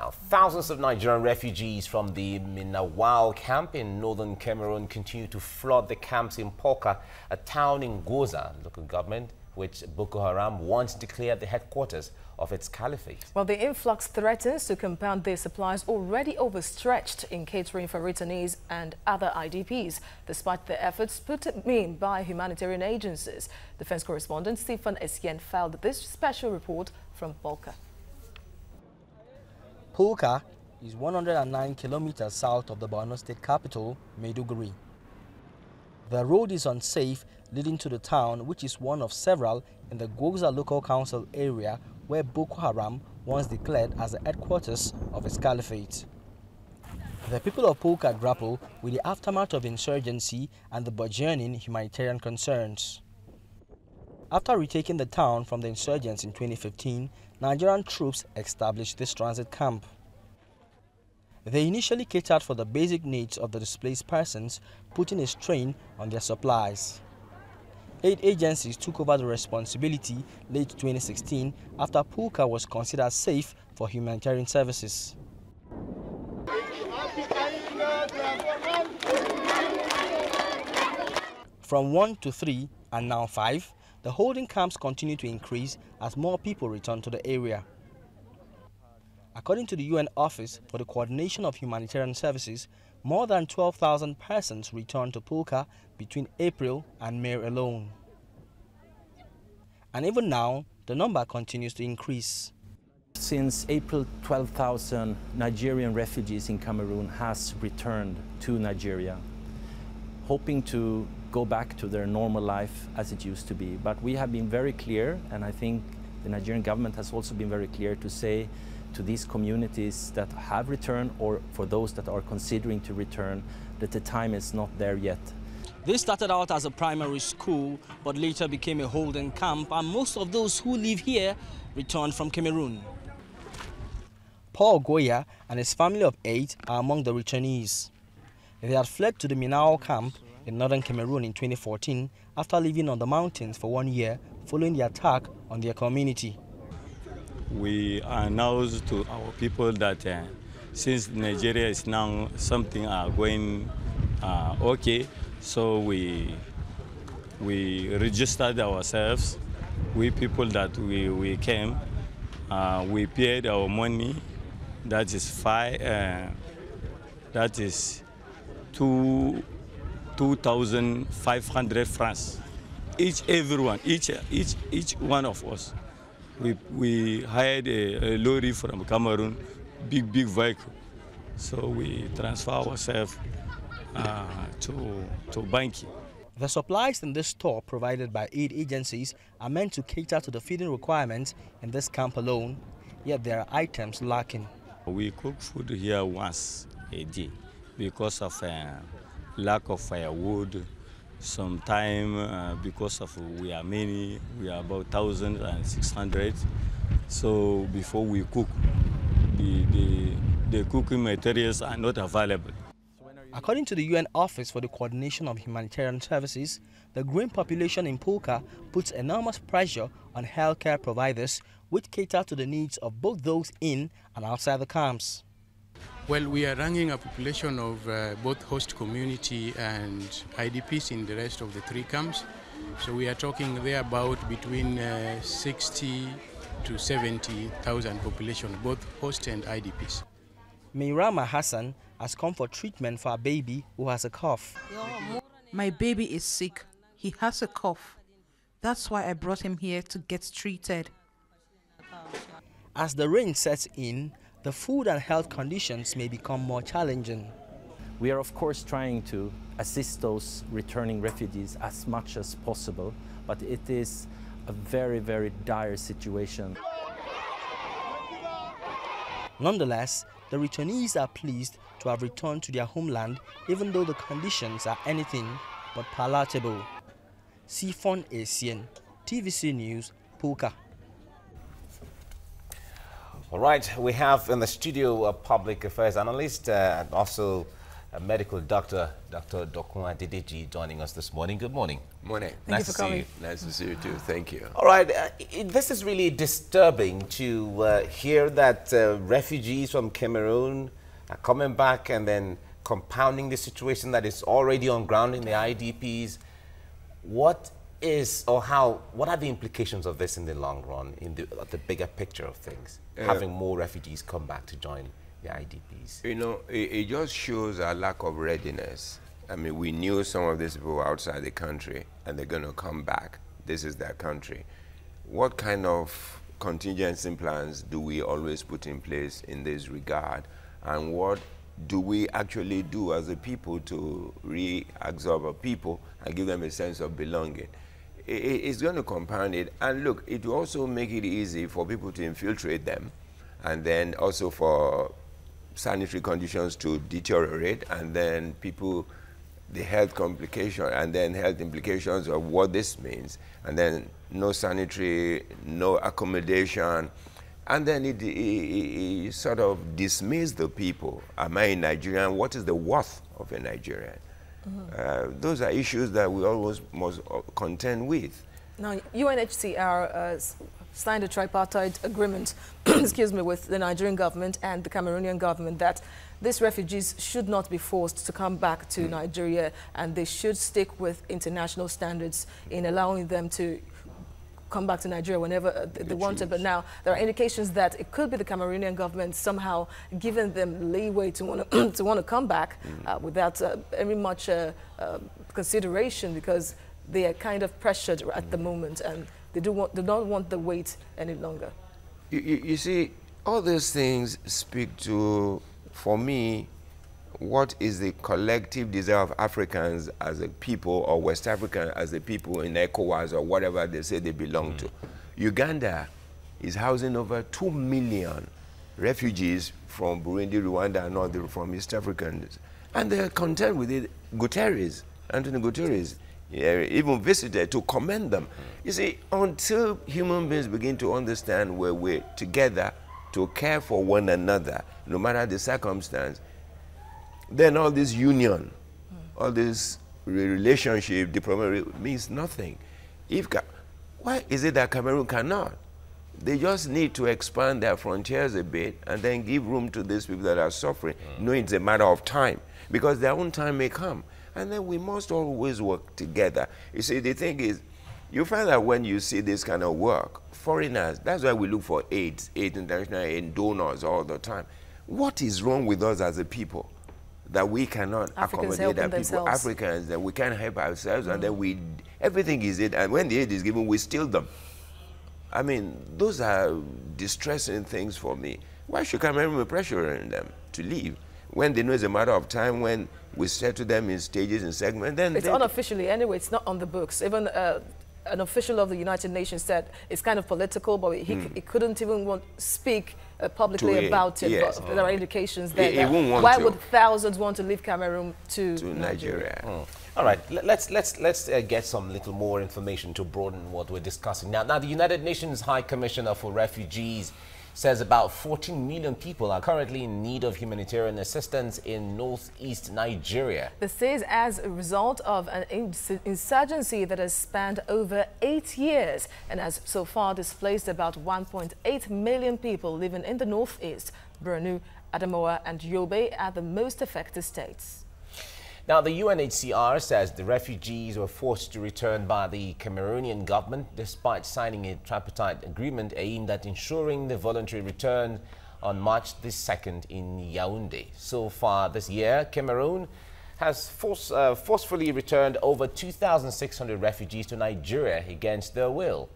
Now, thousands of Nigerian refugees from the Minawal camp in northern Cameroon continue to flood the camps in Polka, a town in Goza, local government, which Boko Haram once declared the headquarters of its caliphate. Well, the influx threatens to compound their supplies already overstretched in catering for returnees and other IDPs, despite the efforts put in by humanitarian agencies. Defense correspondent Stephen Essien filed this special report from Polka. Polka is 109 kilometers south of the Borno state capital, Maiduguri. The road is unsafe, leading to the town, which is one of several in the Goza local council area where Boko Haram once declared as the headquarters of its caliphate. The people of Polka grapple with the aftermath of insurgency and the burgeoning humanitarian concerns. After retaking the town from the insurgents in 2015, Nigerian troops established this transit camp. They initially catered for the basic needs of the displaced persons, putting a strain on their supplies. 8 agencies took over the responsibility late 2016 after Polka was considered safe for humanitarian services. From 1 to 3 and now 5, the holding camps continue to increase as more people return to the area. According to the UN Office for the Coordination of Humanitarian Services, more than 12,000 persons returned to Polka between April and May alone. And even now, the number continues to increase. Since April, 12,000 Nigerian refugees in Cameroon has returned to Nigeria, hoping to go back to their normal life as it used to be. But we have been very clear, and I think the Nigerian government has also been very clear to say to these communities that have returned, or for those that are considering to return, that the time is not there yet. This started out as a primary school, but later became a holding camp, and most of those who live here returned from Cameroon. Paul Goya and his family of 8 are among the returnees. They had fled to the Minawal camp in northern Cameroon in 2014 after living on the mountains for 1 year following the attack on their community. We announced to our people that since Nigeria is now something going okay, so we registered ourselves. We people that we came, we paid our money. That is that is 2,500 francs. Each one of us. We hired a lorry from Cameroon, big vehicle. So we transfer ourselves to Banki. The supplies in this store provided by aid agencies are meant to cater to the feeding requirements in this camp alone, yet there are items lacking. We cook food here once a day because of lack of wood. Sometimes because of we are many, we are about 1,600. So before we cook, the cooking materials are not available. According to the UN Office for the Coordination of Humanitarian Services, the growing population in Polka puts enormous pressure on healthcare providers, which cater to the needs of both those in and outside the camps. Well, we are ranking a population of both host community and IDPs in the rest of the 3 camps. So we are talking there about between 60 to 70,000 population, both host and IDPs. Meirama Hassan has come for treatment for a baby who has a cough. My baby is sick. He has a cough. That's why I brought him here to get treated. As the rain sets in, the food and health conditions may become more challenging. We are of course trying to assist those returning refugees as much as possible, but it is a very, very dire situation. Nonetheless, the returnees are pleased to have returned to their homeland, even though the conditions are anything but palatable. Stephen Essien, TVC News, Polka. All right, we have in the studio a public affairs analyst and also a medical doctor, Dr. Dokun Adedeji, joining us this morning. Good morning. Morning. Nice to see you. Nice to see you too. Thank you. All right. This is really disturbing to hear that refugees from Cameroon are coming back and then compounding the situation that is already on ground in the IDPs. What are the implications of this in the long run, in the bigger picture of things, having more refugees come back to join the IDPs? You know, it just shows a lack of readiness. I mean, we knew some of these people were outside the country and they're going to come back. This is their country. What kind of contingency plans do we always put in place in this regard? And what do we actually do as a people to reabsorb our people and give them a sense of belonging? It's going to compound it. And look, it will also make it easy for people to infiltrate them, and then also for sanitary conditions to deteriorate, and then people, the health complication, and then health implications of what this means, and then no sanitary, no accommodation, and then it sort of dismisses the people. Am I a Nigerian? What is the worth of a Nigerian? Those are issues that we always must contend with. Now, UNHCR signed a tripartite agreement excuse me, with the Nigerian government and the Cameroonian government that these refugees should not be forced to come back to Nigeria, and they should stick with international standards in allowing them to come back to Nigeria whenever they wanted. But now there are indications that it could be the Cameroonian government somehow giving them leeway to want to come back without very much consideration, because they are kind of pressured at the moment, and they don't want the wait any longer. You see, all these things speak to, for me, what is the collective desire of Africans as a people, or West African as a people in ECOWAS or whatever they say they belong to. Uganda is housing over 2 million refugees from Burundi, Rwanda, and all from East Africans. And they're content with it. Antonio Guterres, even visited to commend them. You see, until human beings begin to understand where we're together to care for one another, no matter the circumstance, then all this union, all this relationship, diplomacy means nothing. Why is it that Cameroon cannot? They just need to expand their frontiers a bit and then give room to these people that are suffering. No, it's a matter of time, because their own time may come. And then we must always work together. You see, the thing is, you find that when you see this kind of work, foreigners, that's why we look for aid, international aid, donors all the time. What is wrong with us as a people that we cannot accommodate our people, Africans, that we can't help ourselves, and then everything is it, and when the aid is given, we steal them. I mean, those are distressing things for me. Why should Cameroon be pressuring them to leave when they know it's a matter of time, when we settle them in stages and segments? Then it's unofficially anyway, it's not on the books. Even an official of the United Nations said it's kind of political, but he couldn't even speak publicly about it. Yes. But there are indications that why would thousands want to leave Cameroon to Nigeria? All right, let's get some little more information to broaden what we're discussing now. Now, the United Nations High Commissioner for Refugees says about 14 million people are currently in need of humanitarian assistance in northeast Nigeria. This is as a result of an insurgency that has spanned over 8 years and has so far displaced about 1.8 million people living in the northeast. Borno, Adamawa and Yobe are the most affected states. Now, the UNHCR says the refugees were forced to return by the Cameroonian government despite signing a tripartite agreement aimed at ensuring the voluntary return on March the 2nd in Yaoundé. So far this year, Cameroon has forcefully returned over 2,600 refugees to Nigeria against their will.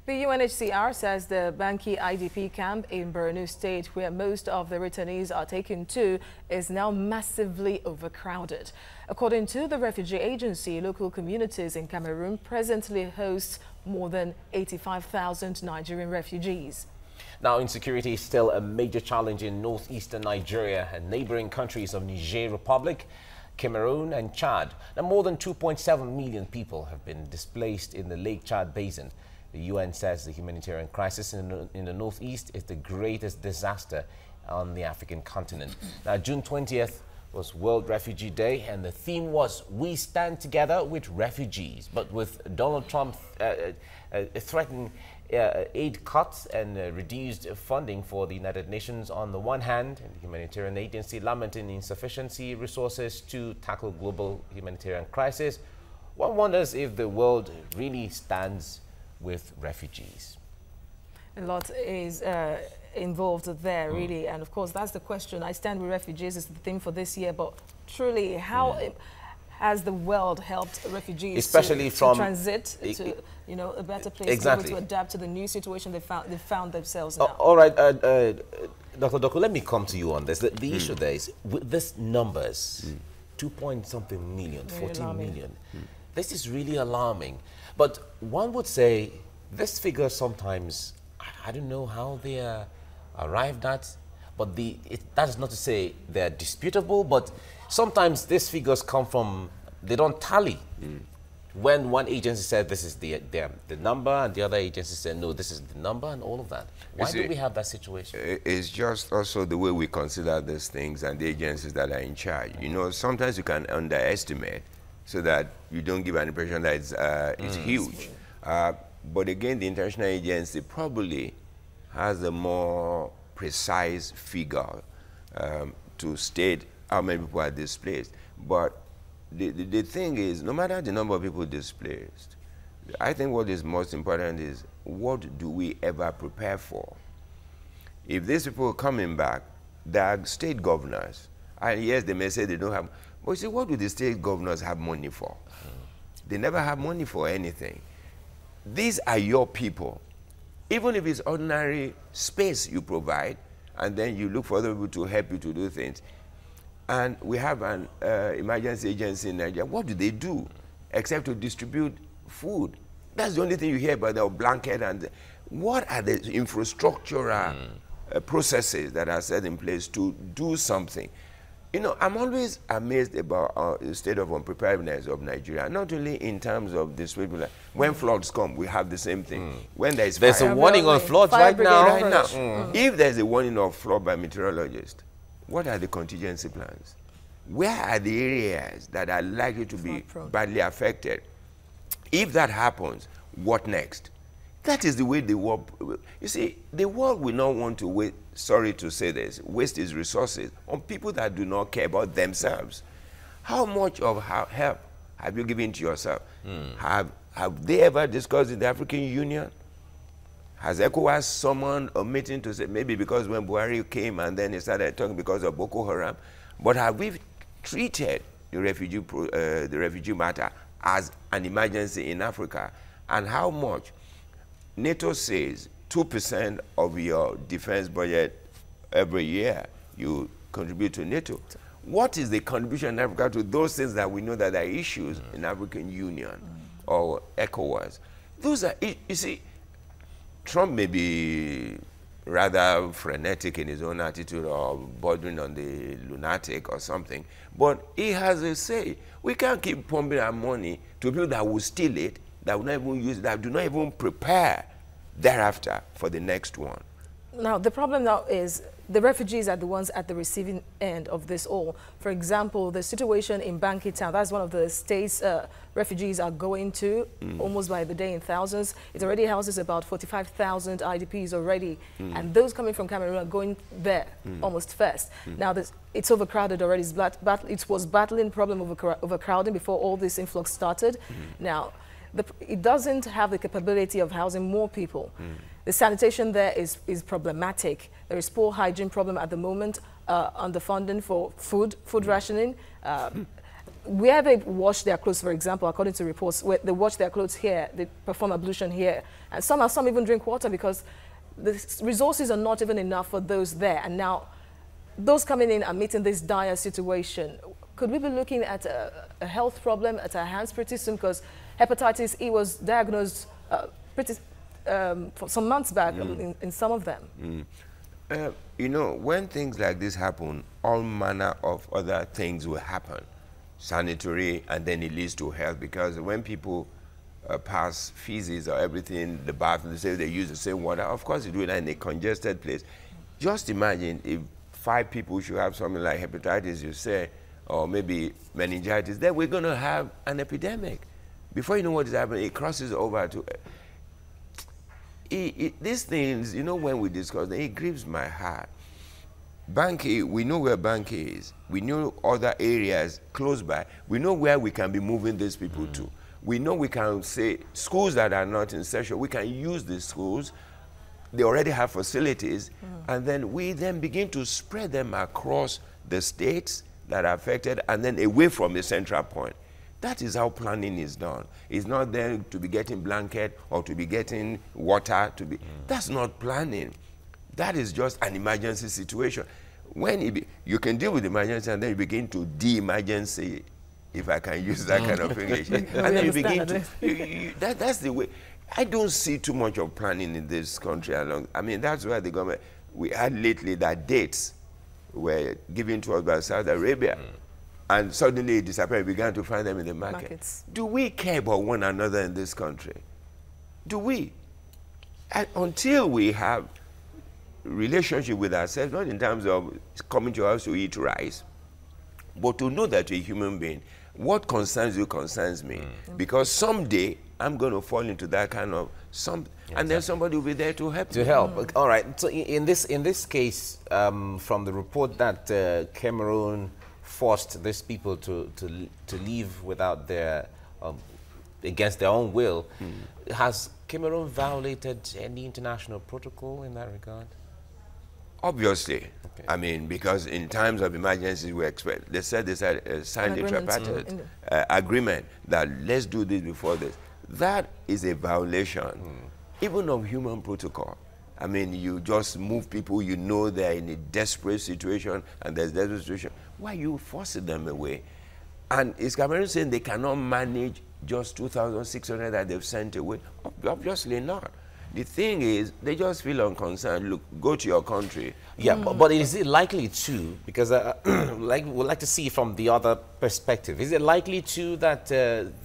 The UNHCR says the Banki IDP camp in Borno State, where most of the returnees are taken to, is now massively overcrowded. According to the refugee agency, local communities in Cameroon presently host more than 85,000 Nigerian refugees. Now, insecurity is still a major challenge in northeastern Nigeria and neighboring countries of Niger Republic, Cameroon and Chad. Now, more than 2.7 million people have been displaced in the Lake Chad Basin. The UN says the humanitarian crisis in the northeast is the greatest disaster on the African continent. Now, June 20th was World Refugee Day, and the theme was "We Stand Together with Refugees." But with Donald Trump threatening aid cuts and reduced funding for the United Nations on the one hand, and the humanitarian agency lamenting insufficiency resources to tackle global humanitarian crisis, one wonders if the world really stands with refugees. A lot is involved there, really, and of course that's the question. I stand with refugees is the theme for this year, but truly, how has the world helped refugees, especially to transit to a better place, exactly, to adapt to the new situation they found themselves now? All right, Dr. Doko, let me come to you on this. The issue there is with these numbers, 2-point-something million, 14 million. This is really alarming, but one would say this figure sometimes, I don't know how they are arrived at, but that is not to say they're disputable, but sometimes these figures come from, they don't tally. When one agency said this is the number, and the other agency said no, this is the number, and all of that. Why do we have that situation? It's just also the way we consider these things and the agencies that are in charge. You know, sometimes you can underestimate so that you don't give an impression that it's huge. But again, the international agency probably has a more precise figure to state how many people are displaced. But the thing is, no matter the number of people displaced, I think what is most important is what do we ever prepare for? If these people are coming back, they are state governors. And yes, they may say they don't have, but you see, what do the state governors have money for? They never have money for anything. These are your people. Even if it's ordinary space you provide, and then you look for other people to help you to do things. And we have an emergency agency in Nigeria. What do? Except to distribute food. That's the only thing you hear about the blanket. And what are the infrastructural processes that are set in place to do something? You know, I'm always amazed about the state of unpreparedness of Nigeria, not only in terms of this. When floods come, we have the same thing. When there's a warning on floods right now. If there's a warning of flood by meteorologists, what are the contingency plans? Where are the areas that are likely to be badly affected? If that happens, what next? That is the way the world, you see, the world will not want to wait, sorry to say this, waste its resources on people that do not care about themselves. How much of help have you given to yourself? Have they ever discussed in the African Union? Has ECOWAS summoned a meeting to say, maybe because when Buhari came and then he started talking because of Boko Haram, but have we treated the refugee matter as an emergency in Africa? And how much? NATO says 2% of your defense budget every year you contribute to NATO. What is the contribution in Africa to those things that we know that are issues in African Union or ECOWAS? Those are, you see, Trump may be rather frenetic in his own attitude or bordering on the lunatic or something, but he has a say. We can't keep pumping our money to people that will steal it, that will not even use it, that do not even prepare thereafter for the next one. Now, the problem now is the refugees are the ones at the receiving end of this all. For example, the situation in Banki Town, that's one of the states refugees are going to, almost by the day in thousands. It already houses about 45,000 IDPs already, and those coming from Cameroon are going there almost first. Now, it's overcrowded already. It was battling problem of overcrowding before all this influx started. Now, it doesn't have the capability of housing more people. The sanitation there is problematic. There is poor hygiene problem at the moment, underfunding for food rationing. Where they wash their clothes, for example, according to reports, where they wash their clothes here, they perform ablution here. And some even drink water because the resources are not even enough for those there. And now those coming in are meeting this dire situation. Could we be looking at a health problem at our hands pretty soon? Because hepatitis E was diagnosed some months back in some of them. You know, when things like this happen, all manner of other things will happen. Sanitary, and then it leads to health, because when people pass feces or everything, the bathroom, they say they use the same water. Of course, you do it in a congested place. Just imagine if 5 people should have something like hepatitis, you say, or maybe meningitis, then we're going to have an epidemic. Before you know what is happening, it crosses over to... these things, you know, when we discuss them, it grieves my heart. Banki, we know where Banki is. We know other areas close by. We know where we can be moving these people to. We know we can say schools that are not in session, we can use these schools. They already have facilities, and then we then begin to spread them across the states that are affected and then away from the central point. That is how planning is done. It's not there to be getting blanket or to be getting water. That's not planning. That is just an emergency situation. When you can deal with emergency and then you begin to de-emergency, if I can use that kind of English. And then you begin to, that's the way. I don't see too much of planning in this country along. I mean, that's why the government, we had lately that dates were given to us by Saudi Arabia. And suddenly it disappeared. We began to find them in the markets. Do we care about one another in this country? Do we? And until we have relationship with ourselves, not in terms of coming to us to eat rice, but to know that you're a human being. What concerns you concerns me. Because someday I'm going to fall into that kind of and then somebody will be there to help. All right. So in this case, from the report that Cameroon forced these people to leave without their against their own will, has Cameroon violated any international protocol in that regard? Obviously. Okay. I mean, because in times of emergency, we expect, they said signed a tripartite agreement that let's do this before this. That is a violation, even of human protocol. I mean, you just move people, you know they're in a desperate situation, and there's desperate situation. Why are you forcing them away? And is Cameroon saying they cannot manage just 2,600 that they've sent away? Obviously not. The thing is, they just feel unconcerned. Look, go to your country. Yeah, but is it likely to, because we'd like to see from the other perspective, is it likely to that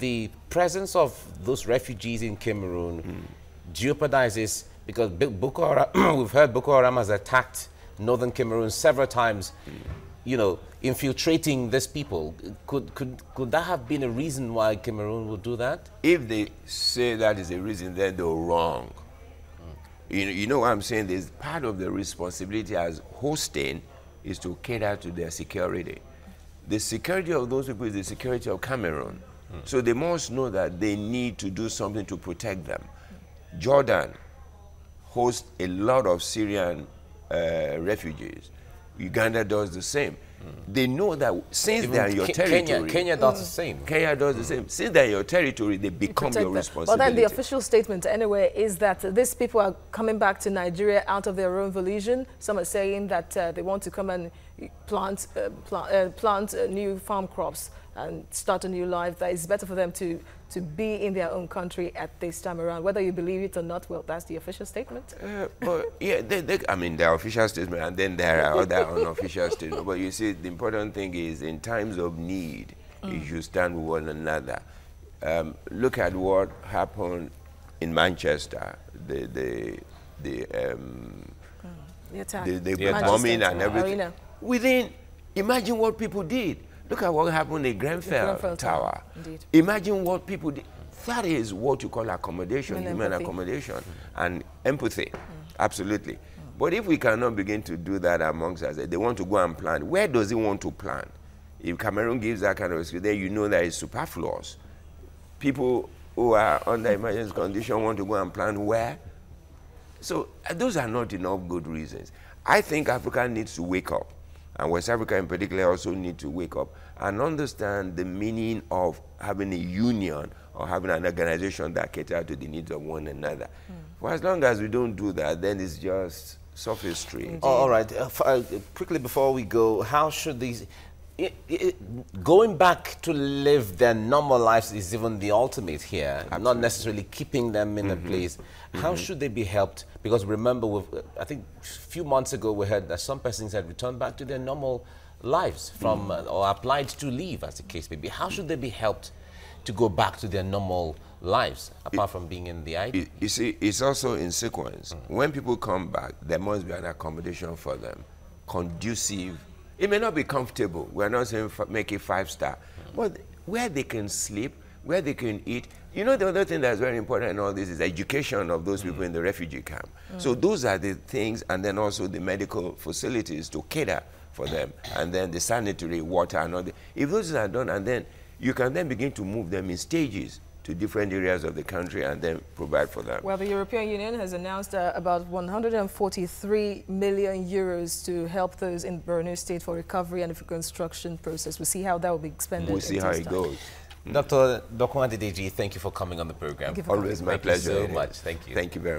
the presence of those refugees in Cameroon jeopardizes, because Boko Haram, we've heard Boko Haram has attacked northern Cameroon several times, you know, infiltrating these people. Could that have been a reason why Cameroon would do that? If they say that is a reason, then they're wrong. You know what I'm saying? There's part of the responsibility as hosting is to cater to their security. The security of those people is the security of Cameroon. So they must know that they need to do something to protect them. Jordan hosts a lot of Syrian refugees. Uganda does the same. They know that since they are in your territory... Kenya does the same. Kenya does the same. Since they're in your territory, they become your responsibility. But then the official statement anyway is that these people are coming back to Nigeria out of their own volition. Some are saying that they want to come and plant new farm crops and start a new life, that it's better for them to be in their own country at this time around. Whether you believe it or not, well, that's the official statement. But yeah, I mean, there are official statements, and then there are other unofficial statements. But you see, the important thing is, in times of need, you should stand with one another. Look at what happened in Manchester, the bombing and everything. Arena. Imagine what people did. Look at what happened in Grenfell Tower. Indeed. Imagine what people did. That is what you call accommodation, human accommodation, and empathy. Absolutely. But if we cannot begin to do that amongst us, they want to go and plan. Where does he want to plan? If Cameroon gives that kind of excuse, then you know that it's superfluous. People who are under emergency condition want to go and plan where? So those are not enough good reasons. I think Africa needs to wake up. And West Africa in particular also need to wake up and understand the meaning of having a union or having an organization that caters to the needs of one another. For as long as we don't do that, then it's just sophistry. All right. Quickly before we go, how should these... going back to live their normal lives is even the ultimate here, absolutely. Not necessarily keeping them in a place. How should they be helped? Because remember, I think a few months ago we heard that some persons had returned back to their normal lives from or applied to leave, as the case may be. How should they be helped to go back to their normal lives, apart from being in the ID? You see, it's also in sequence. When people come back, there must be an accommodation for them, conducive It may not be comfortable. We're not saying make it 5-star, but where they can sleep, where they can eat. You know, the other thing that's very important in all this is education of those people in the refugee camp. So those are the things, and then also the medical facilities to cater for them, and then the sanitary water and all that. If those are done, and then you can then begin to move them in stages to different areas of the country and then provide for them. Well, the European Union has announced about 143 million euros to help those in Borno State for recovery and the reconstruction process. We'll see how that will be expended. We'll see how it goes. Dr. Dokumadedeji, thank you for coming on the program. Always my pleasure. Thank you so much. Thank you. Thank you very much.